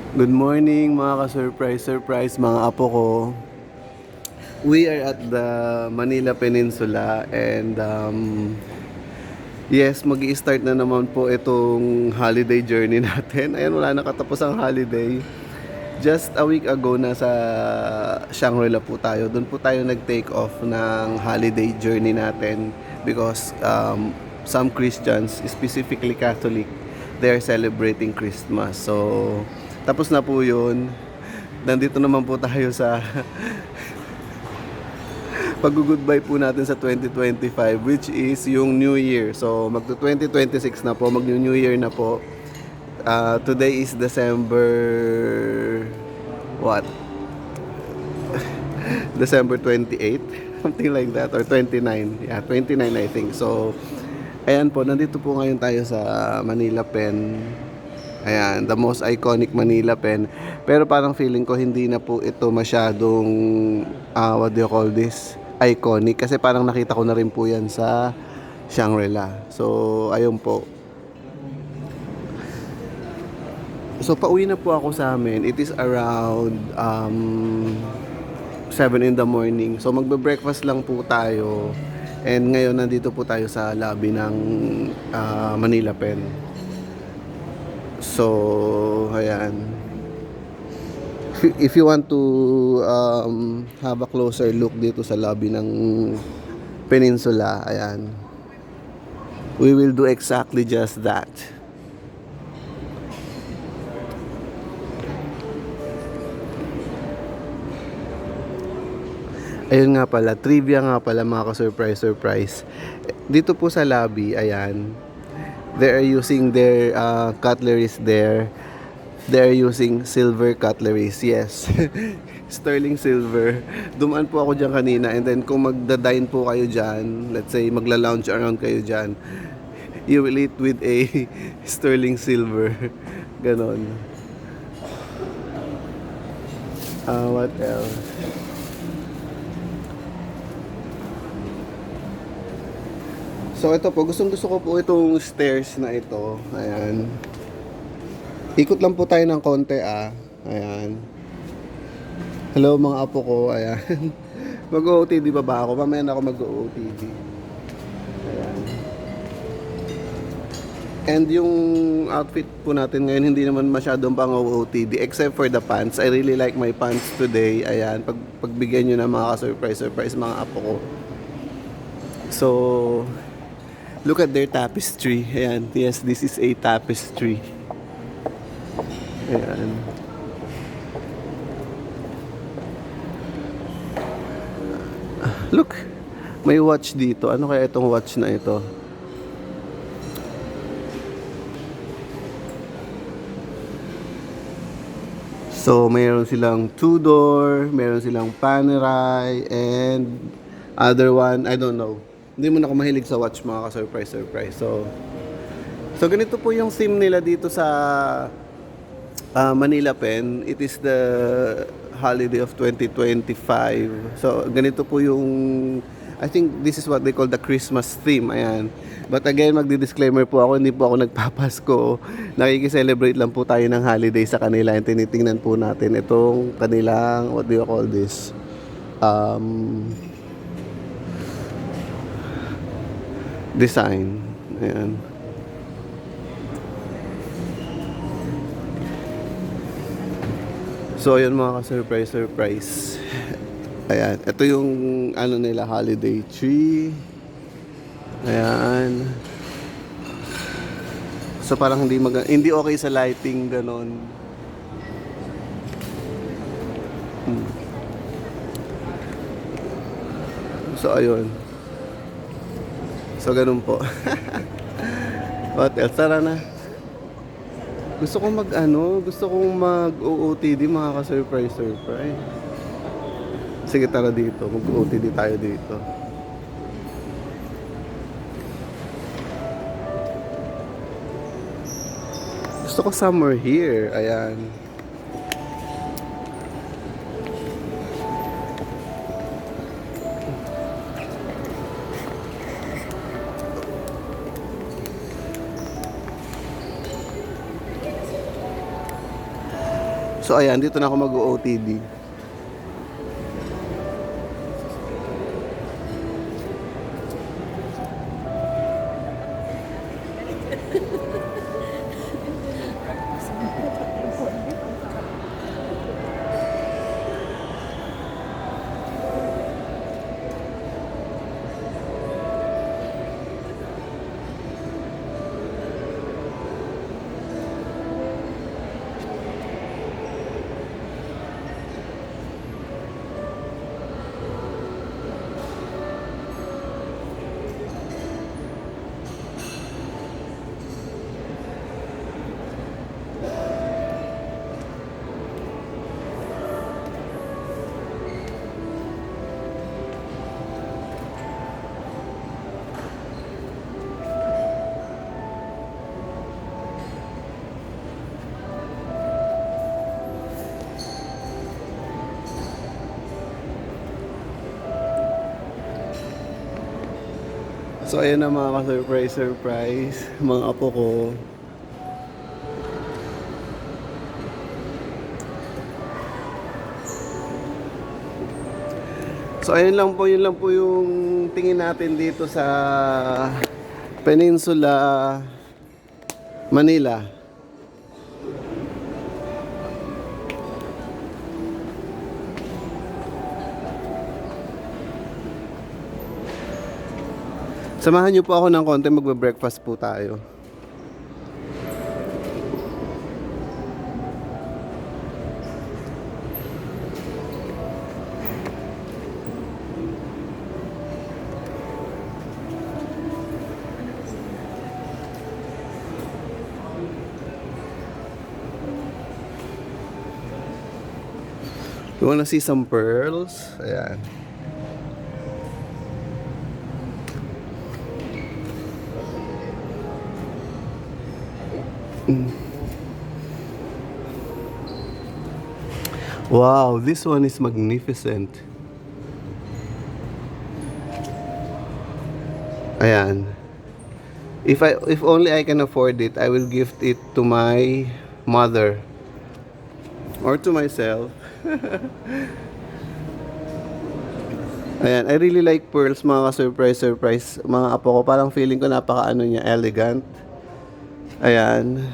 Good morning mga ka-surprise mga apo ko. We are at the Manila Peninsula and yes, mag-i-start na naman po itong holiday journey natin. Ayan, wala na katapos ang holiday. Just a week ago nasa Shangri-La po tayo. Doon po tayo nag-take off ng holiday journey natin because some Christians, specifically Catholic, they're celebrating Christmas. So, tapos na po yun. Nandito naman po tayo sa pag-goodbye po natin sa 2025, which is yung New Year. So, magto-2026 na po, mag-New Year na po. Today is December what? December 28, something like that, or 29. Yeah, 29 I think. So, ayan po, nandito po ngayon tayo sa Manila Pen. Ayan, the most iconic Manila Pen. Pero parang feeling ko hindi na po ito masyadong, what do you call this? Iconic. Kasi parang nakita ko na rin po yan sa Shangri-La. So, ayun po. So, pauwi na po ako sa amin. It is around 7 in the morning. So, magbe-breakfast lang po tayo. And ngayon, nandito po tayo sa lobby ng Manila Pen. So, ayan. If you want to have a closer look dito sa lobby ng Peninsula, ayan. We will do exactly just that. Ayun nga pala, trivia nga pala mga ka-surprise. Dito po sa lobby, ayan, they are using their cutleries there. They are using silver cutleries, yes. Sterling silver. Dumaan po ako dyan kanina and then kung magda-dine po kayo dyan, let's say magla-lounge around kayo dyan, you will eat with a sterling silver. Ganon. What else? So ito po, gustong gusto ko po itong stairs na ito. Ayan. Ikot lang po tayo ng konti Ayan. Hello mga apo ko. Ayan. Mag-OOTD ba ako? Mamaya na ako mag-OOTD. Ayan. And yung outfit po natin ngayon hindi naman masyadong pang OOTD except for the pants. I really like my pants today. Ayan. Pagbigyan nyo na mga surprise mga apo ko. So, look at their tapestry. Ayan. Yes, this is a tapestry. Ayan. Look, may watch dito. Ano kaya itong watch na ito? So, mayroon silang Tudor, mayroon silang Panerai, and other one, I don't know. Hindi mo na ako mahilig sa watch mga ka-surprise. So ganito po yung theme nila dito sa Manila Pen. It is the holiday of 2025. So ganito po yung, I think this is what they call the Christmas theme. Ayan. But again, magdi-disclaimer po ako, hindi po ako nagpapasko. Nakikiselebrate lang po tayo ng holiday sa kanila and tinitingnan po natin itong kanilang, what do you call this? Design. Ayan. So, ayun mga ka-surprise. Ayan. Ito yung ano nila, holiday tree. Ayan. So, parang hindi okay sa lighting, ganon. So, ayun. So, ganun po. What else? Tara na. Gusto kong mag-OOTD mga ka-surprise. Sige, tara dito. Mag-OOTD tayo dito. Gusto ko somewhere here. Ayan. So ayan, dito na ako mag-OOTD. So ayan na mga ka-surprise, mga apo ko. So ayun lang po, yun lang po yung tingin natin dito sa Peninsula Manila. Samahan niyo po ako ng konti, magbe-breakfast po tayo. You wanna see some pearls? Ayan. Wow, this one is magnificent. Ayan. If only I can afford it, I will gift it to my mother or to myself. Ayan, I really like pearls, mga ka-surprise, mga apo ko. Parang feeling ko napaka-ano niya, elegant. Ayan.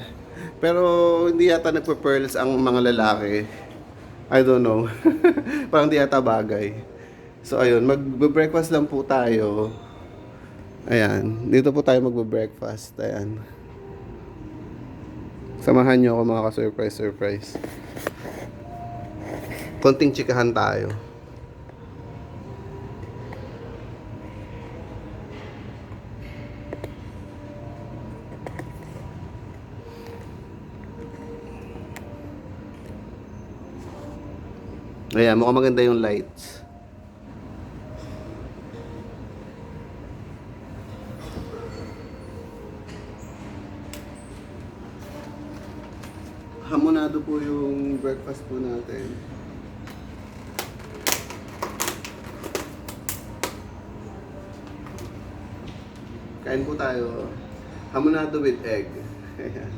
Pero hindi yata nagpe-pearls ang mga lalaki. I don't know. Parang di yata bagay. So ayun, magbe-breakfast lang po tayo. Ayan, dito po tayo magbe-breakfast. Ayan. Samahan niyo ako mga ka-surprise. Konting chikahan tayo. Ayan, mukhang maganda yung lights. Hamonado po yung breakfast po natin. Kain po tayo. Hamonado with egg. Ayan.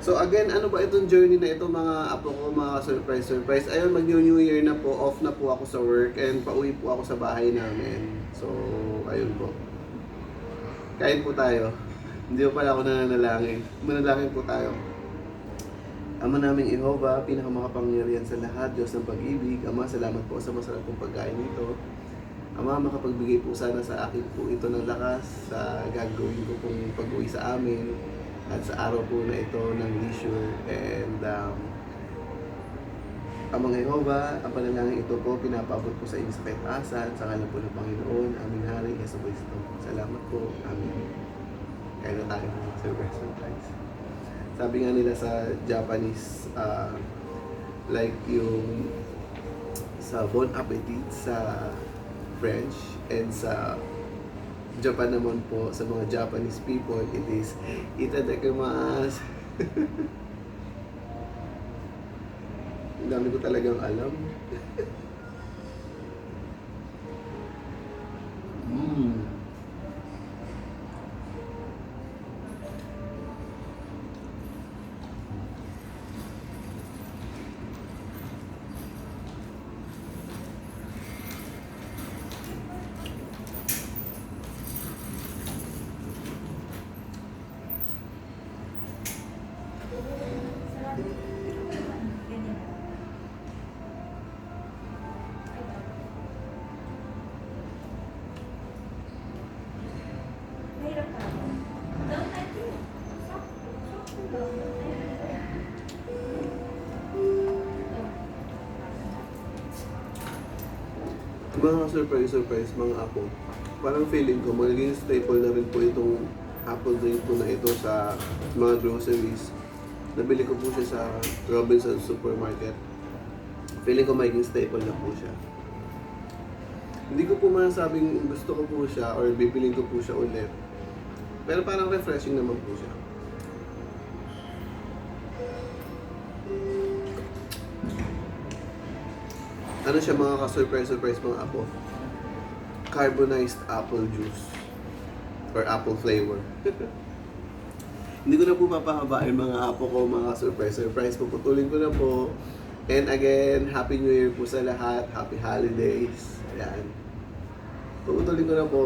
So again, ano ba itong journey na ito mga apo ko, mga surprise. Ayun, mag-New Year na po, off na po ako sa work and pauwi po ako sa bahay namin. So, ayun po. Kain po tayo. Hindi po pala ako nananalangin. Manalangin po tayo. Ama naming Jehova, pinakamakapangyarihan sa lahat, Diyos ng pag-ibig. Ama, salamat po sa masarap pong pagkain nito. Ama, makapagbigay po sana sa akin po ito ng lakas sa gagawin ko pong pag-uwi sa amin. At sa araw po na ito ng leisure and Amang Jehova, ang panalangin ito po pinapaabot po sa inyo sa kaitasan sa ngalan po ng Panginoon, aming Hari, Yesu Cristo. Salamat po, amin. Kaya na tayo mga surprise. Sabi nga nila sa Japanese, like yung sa Bon Appetit sa French and sa Japan naman po, sa mga Japanese people, it is itadakimasu. Ang dami ko talagang alam. Mga surprise, mga apo. Parang feeling ko, magiging staple na rin po itong apple drink po na ito sa mga groceries. Nabili ko po siya sa Robinsons Supermarket. Feeling ko magiging staple na po siya. Hindi ko po masasabing gusto ko po siya or bibiling ko po siya ulit. Pero parang refreshing naman po siya. Ano siya mga ka-surprise mga apo? Carbonized apple juice or apple flavor. Hindi ko na po papahabain mga apo ko, mga surprise. Puputulin ko na po. And again, Happy New Year po sa lahat. Happy Holidays. Ayan. Puputulin ko na po.